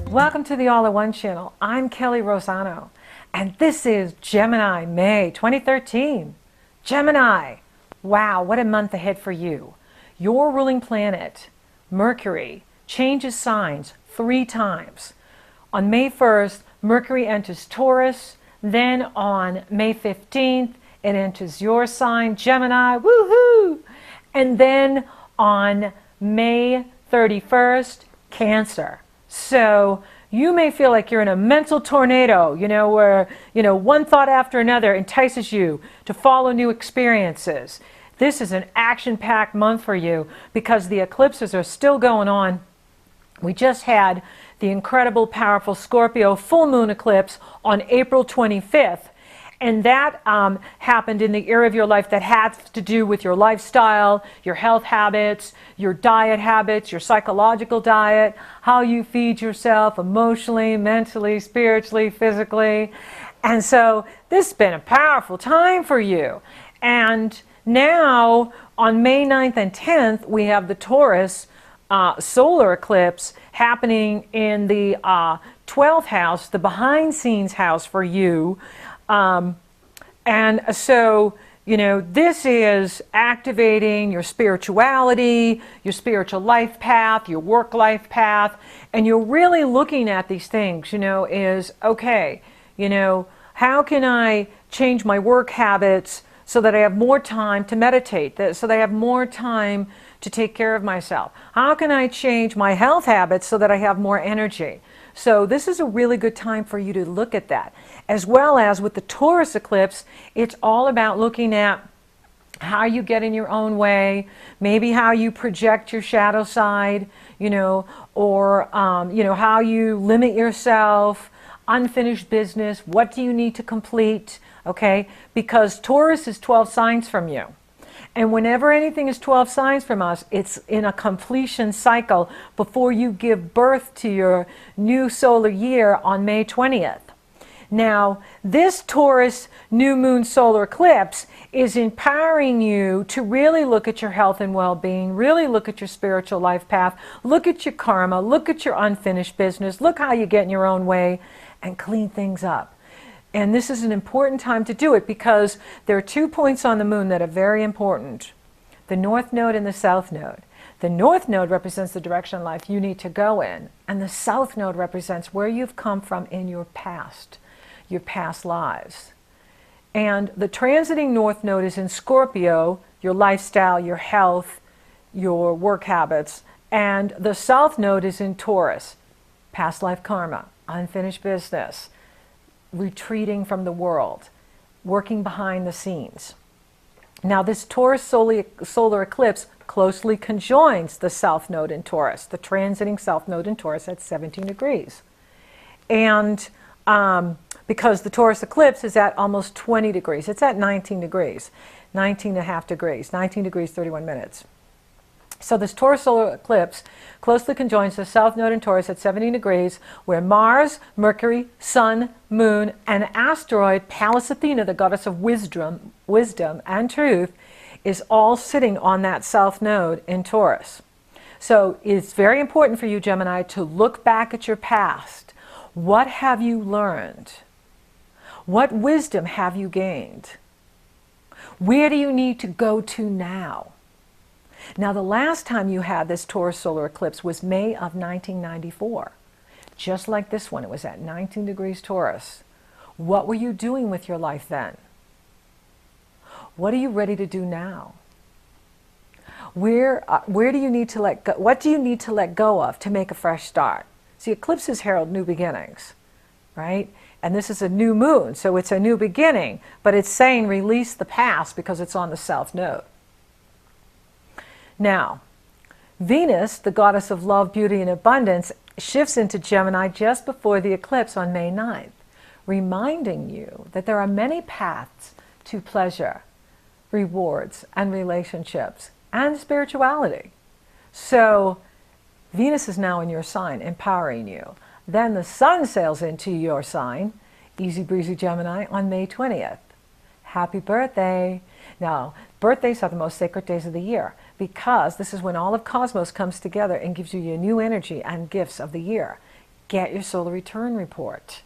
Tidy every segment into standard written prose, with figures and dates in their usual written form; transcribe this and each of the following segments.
Welcome to the All-in-One channel. I'm Kelley Rosano, and this is Gemini, May 2013. Gemini, wow, what a month ahead for you. Your ruling planet, Mercury, changes signs 3 times. On May 1st, Mercury enters Taurus. Then on May 15th, it enters your sign, Gemini, woohoo! And then on May 31st, Cancer. So you may feel like you're in a mental tornado, where, one thought after another entices you to follow new experiences. This is an action-packed month for you because the eclipses are still going on. We just had the incredible, powerful Scorpio full moon eclipse on April 25th. And that happened in the area of your life that has to do with your lifestyle, your health habits, your diet habits, your psychological diet, how you feed yourself emotionally, mentally, spiritually, physically. And so this has been a powerful time for you. And now on May 9th and 10th, we have the Taurus solar eclipse happening in the 12th house, the behind-scenes house for you. And so, this is activating your spirituality, your spiritual life path, your work life path, and you're really looking at these things, is, okay, how can I change my work habits so that I have more time to meditate, so that I have more time to take care of myself? How can I change my health habits so that I have more energy? So this is a really good time for you to look at that. As well as with the Taurus eclipse, it's all about looking at how you get in your own way, maybe how you project your shadow side, or how you limit yourself, unfinished business, what do you need to complete, okay? Because Taurus is 12 signs from you. And whenever anything is 12 signs from us, it's in a completion cycle before you give birth to your new solar year on May 20th. Now, this Taurus new moon solar eclipse is empowering you to really look at your health and well-being, really look at your spiritual life path, look at your karma, look at your unfinished business, look how you get in your own way, and clean things up. And this is an important time to do it because there are 2 points on the moon that are very important. The North Node and the South Node. The North Node represents the direction in life you need to go in, and the South Node represents where you've come from in your past lives. And the transiting North Node is in Scorpio, your lifestyle, your health, your work habits, and the South Node is in Taurus, past life karma, unfinished business, retreating from the world, working behind the scenes. Now this Taurus solar eclipse closely conjoins the South Node in Taurus, the transiting South Node in Taurus at 17 degrees. And because the Taurus eclipse is at almost 20 degrees, it's at 19 degrees, 19 and a half degrees, 19 degrees, 31 minutes. So this Taurus solar eclipse closely conjoins the South Node in Taurus at 17 degrees, where Mars, Mercury, Sun, Moon, and asteroid Pallas Athena, the goddess of wisdom and truth, is all sitting on that South Node in Taurus. So it's very important for you, Gemini, to look back at your past. What have you learned? What wisdom have you gained? Where do you need to go to now? Now, the last time you had this Taurus solar eclipse was May of 1994. Just like this one, it was at 19 degrees Taurus. What were you doing with your life then? What are you ready to do now? Where do you need to let go? What do you need to let go of to make a fresh start? See, eclipses herald new beginnings, right? And this is a new moon, so it's a new beginning, but it's saying release the past because it's on the South Node. Now, Venus, the goddess of love, beauty, and abundance, shifts into Gemini just before the eclipse on May 9th, reminding you that there are many paths to pleasure, rewards, and relationships, and spirituality. So, Venus is now in your sign, empowering you. Then the Sun sails into your sign, easy breezy Gemini, on May 20th. Happy birthday! Now, birthdays are the most sacred days of the year because this is when all of cosmos comes together and gives you your new energy and gifts of the year. get your solar return report,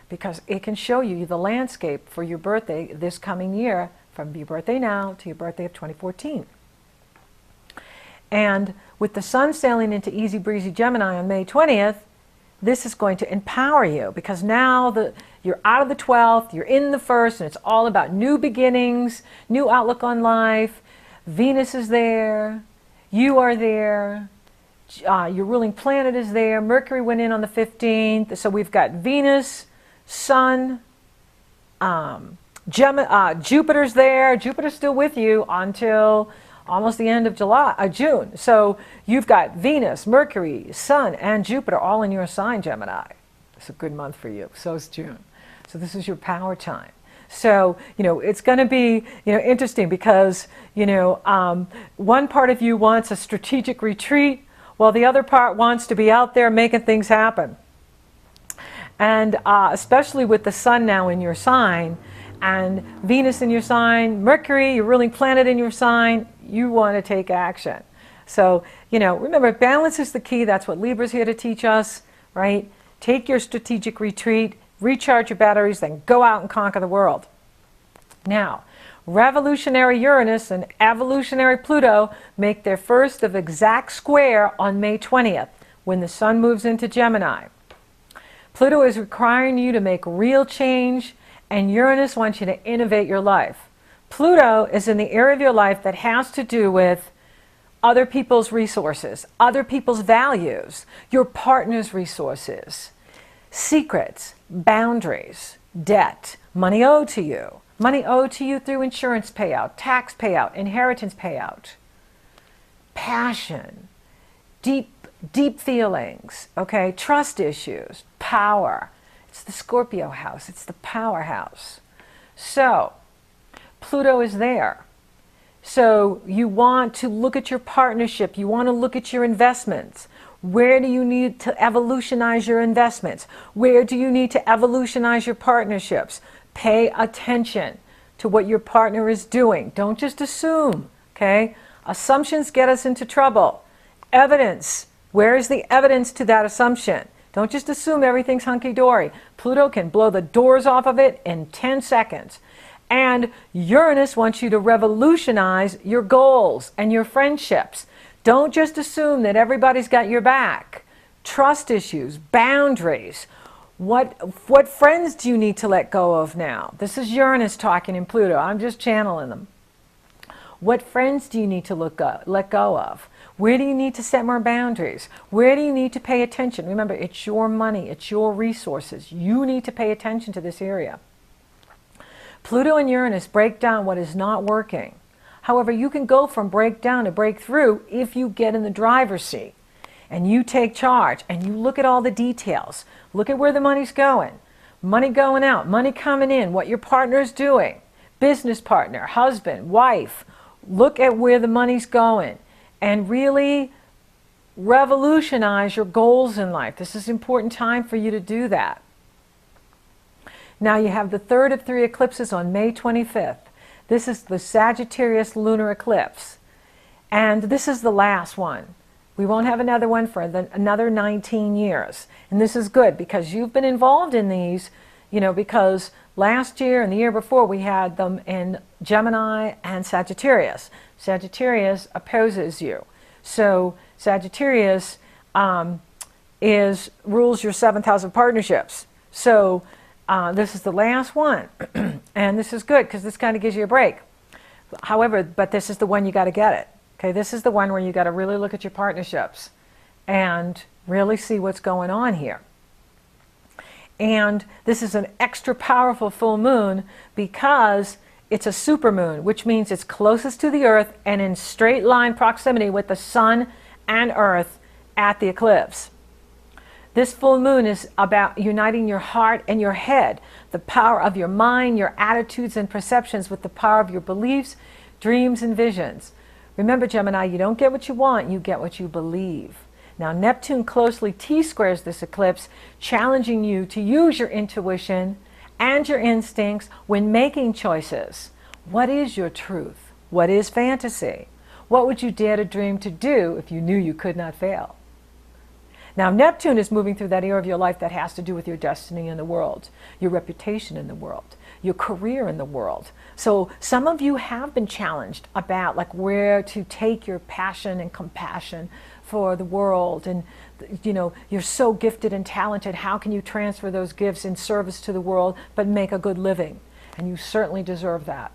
because it can show you the landscape for your birthday this coming year, from your birthday now to your birthday of 2014. And with the sun sailing into easy breezy Gemini on May 20th, this is going to empower you, because now you're out of the 12th, you're in the 1st, and it's all about new beginnings, new outlook on life. Venus is there, you are there, your ruling planet is there. Mercury went in on the 15th, so we've got Venus, Sun, Jupiter's there. Jupiter's still with you until almost the end of June. So you've got Venus, Mercury, Sun, and Jupiter all in your sign, Gemini. It's a good month for you. So is June. So this is your power time. So, it's going to be, interesting, because, one part of you wants a strategic retreat, while the other part wants to be out there making things happen. And especially with the sun now in your sign, and Venus in your sign, Mercury, your ruling planet, in your sign, you want to take action. So, remember, balance is the key. That's what Libra's here to teach us, right? Take your strategic retreat, recharge your batteries, then go out and conquer the world. Now, revolutionary Uranus and evolutionary Pluto make their first of exact square on May 20th, when the sun moves into Gemini. Pluto is requiring you to make real change, and Uranus wants you to innovate your life. Pluto is in the area of your life that has to do with other people's resources, other people's values, your partner's resources, secrets, boundaries, debt, money owed to you through insurance payout, tax payout, inheritance payout, passion, deep feelings, okay, trust issues, power. It's the Scorpio house. It's the power house. So, Pluto is there. So you want to look at your partnership. You want to look at your investments. Where do you need to evolutionize your investments? Where do you need to evolutionize your partnerships? Pay attention to what your partner is doing. Don't just assume, okay? Assumptions get us into trouble. Evidence. Where is the evidence to that assumption? Don't just assume everything's hunky-dory. Pluto can blow the doors off of it in 10 seconds. And Uranus wants you to revolutionize your goals and your friendships. Don't just assume that everybody's got your back. Trust issues, boundaries. What friends do you need to let go of now? This is Uranus talking in Pluto. I'm just channeling them. What friends do you need to let go of? Where do you need to set more boundaries? Where do you need to pay attention? Remember, it's your money, it's your resources. You need to pay attention to this area. Pluto and Uranus break down what is not working. However, you can go from breakdown to breakthrough if you get in the driver's seat and you take charge and you look at all the details. Look at where the money's going. Money going out, money coming in, what your partner's doing. Business partner, husband, wife. Look at where the money's going and really revolutionize your goals in life. This is an important time for you to do that. Now you have the third of 3 eclipses on May 25th. This is the Sagittarius lunar eclipse. And this is the last one. We won't have another one for another 19 years. And this is good because you've been involved in these, because last year and the year before we had them in Gemini and Sagittarius. Sagittarius opposes you. So Sagittarius rules your 7th house of partnerships. So this is the last one. And this is good because this kind of gives you a break. However, but this is the one you got to get it. Okay, this is the one where you got to really look at your partnerships and really see what's going on here. And this is an extra powerful full moon because it's a supermoon, which means it's closest to the Earth and in straight line proximity with the Sun and Earth at the eclipse. This full moon is about uniting your heart and your head, the power of your mind, your attitudes and perceptions with the power of your beliefs, dreams, and visions. Remember, Gemini, you don't get what you want, you get what you believe. Now, Neptune closely T-squares this eclipse, challenging you to use your intuition and your instincts when making choices. What is your truth? What is fantasy? What would you dare to dream to do if you knew you could not fail? Now, Neptune is moving through that area of your life that has to do with your destiny in the world, your reputation in the world, your career in the world. So some of you have been challenged about like where to take your passion and compassion for the world. And, you know, you're so gifted and talented. How can you transfer those gifts in service to the world, but make a good living? And you certainly deserve that.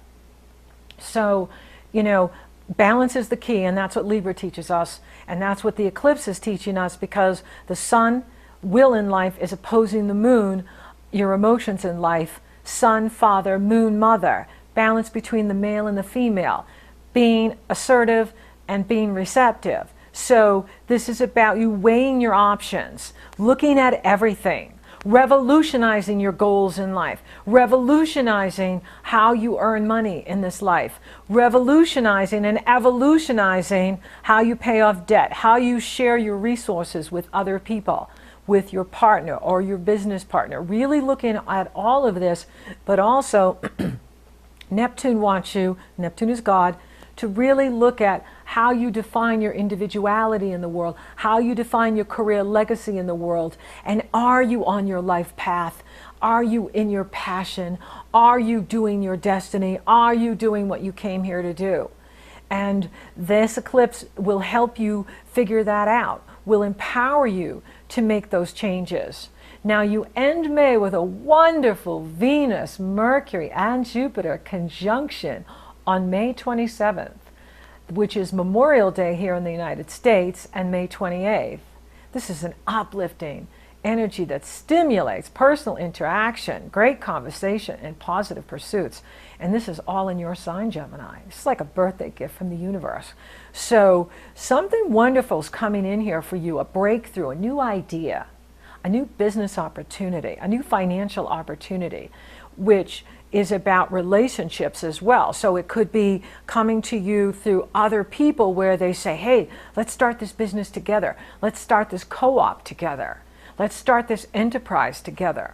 So, you know, balance is the key, and that's what Libra teaches us, and that's what the eclipse is teaching us, because the sun, will in life, is opposing the moon, your emotions in life, sun, father, moon, mother, balance between the male and the female, being assertive and being receptive. So this is about you weighing your options, looking at everything, revolutionizing your goals in life, revolutionizing how you earn money in this life, revolutionizing and evolutionizing how you pay off debt, how you share your resources with other people, with your partner or your business partner. Really looking at all of this, but also Neptune wants you, Neptune is God, to really look at how you define your individuality in the world, how you define your career legacy in the world, and are you on your life path? Are you in your passion? Are you doing your destiny? Are you doing what you came here to do? And this eclipse will help you figure that out, will empower you to make those changes. Now you end May with a wonderful Venus, Mercury, and Jupiter conjunction on May 27th, which is Memorial Day here in the United States, and May 28th. This is an uplifting energy that stimulates personal interaction, great conversation, and positive pursuits. And this is all in your sign, Gemini. It's like a birthday gift from the universe. So something wonderful is coming in here for you, a breakthrough, a new idea, a new business opportunity, a new financial opportunity, which is about relationships as well. So it could be coming to you through other people where they say, hey, let's start this business together. Let's start this co-op together. Let's start this enterprise together.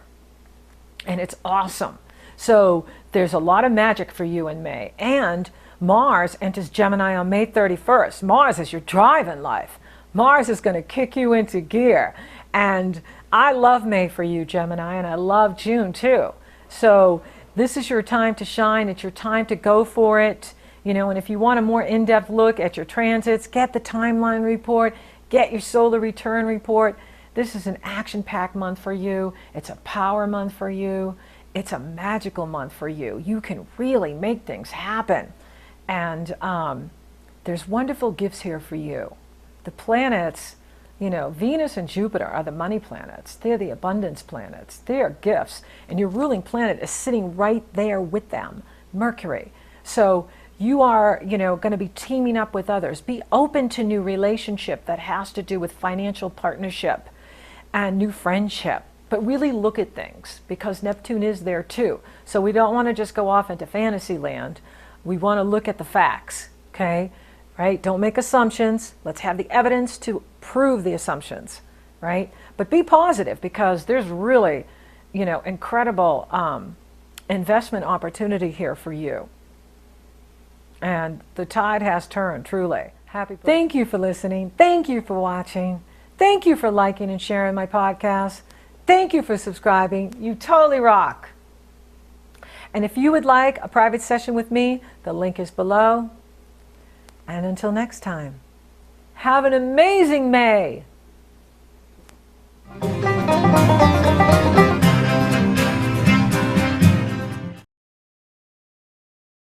And it's awesome. So there's a lot of magic for you in May. And Mars enters Gemini on May 31st. Mars is your drive in life. Mars is going to kick you into gear. And I love May for you, Gemini, and I love June too. So this is your time to shine. It's your time to go for it. You know, and if you want a more in-depth look at your transits, get the timeline report, get your solar return report. This is an action-packed month for you. It's a power month for you. It's a magical month for you. You can really make things happen. And there's wonderful gifts here for you. The planets, you know, Venus and Jupiter are the money planets. They're the abundance planets. They are gifts. And your ruling planet is sitting right there with them, Mercury. So you are, you know, going to be teaming up with others. Be open to new relationship that has to do with financial partnership and new friendship. But really look at things, because Neptune is there too. So we don't want to just go off into fantasy land. We want to look at the facts, okay? Right? Don't make assumptions. Let's have the evidence to prove the assumptions, right? But be positive, because there's really, you know, incredible investment opportunity here for you. And the tide has turned, truly. Happy birthday. Thank you for listening. Thank you for watching. Thank you for liking and sharing my podcast. Thank you for subscribing. You totally rock. And if you would like a private session with me, the link is below. And until next time, have an amazing May.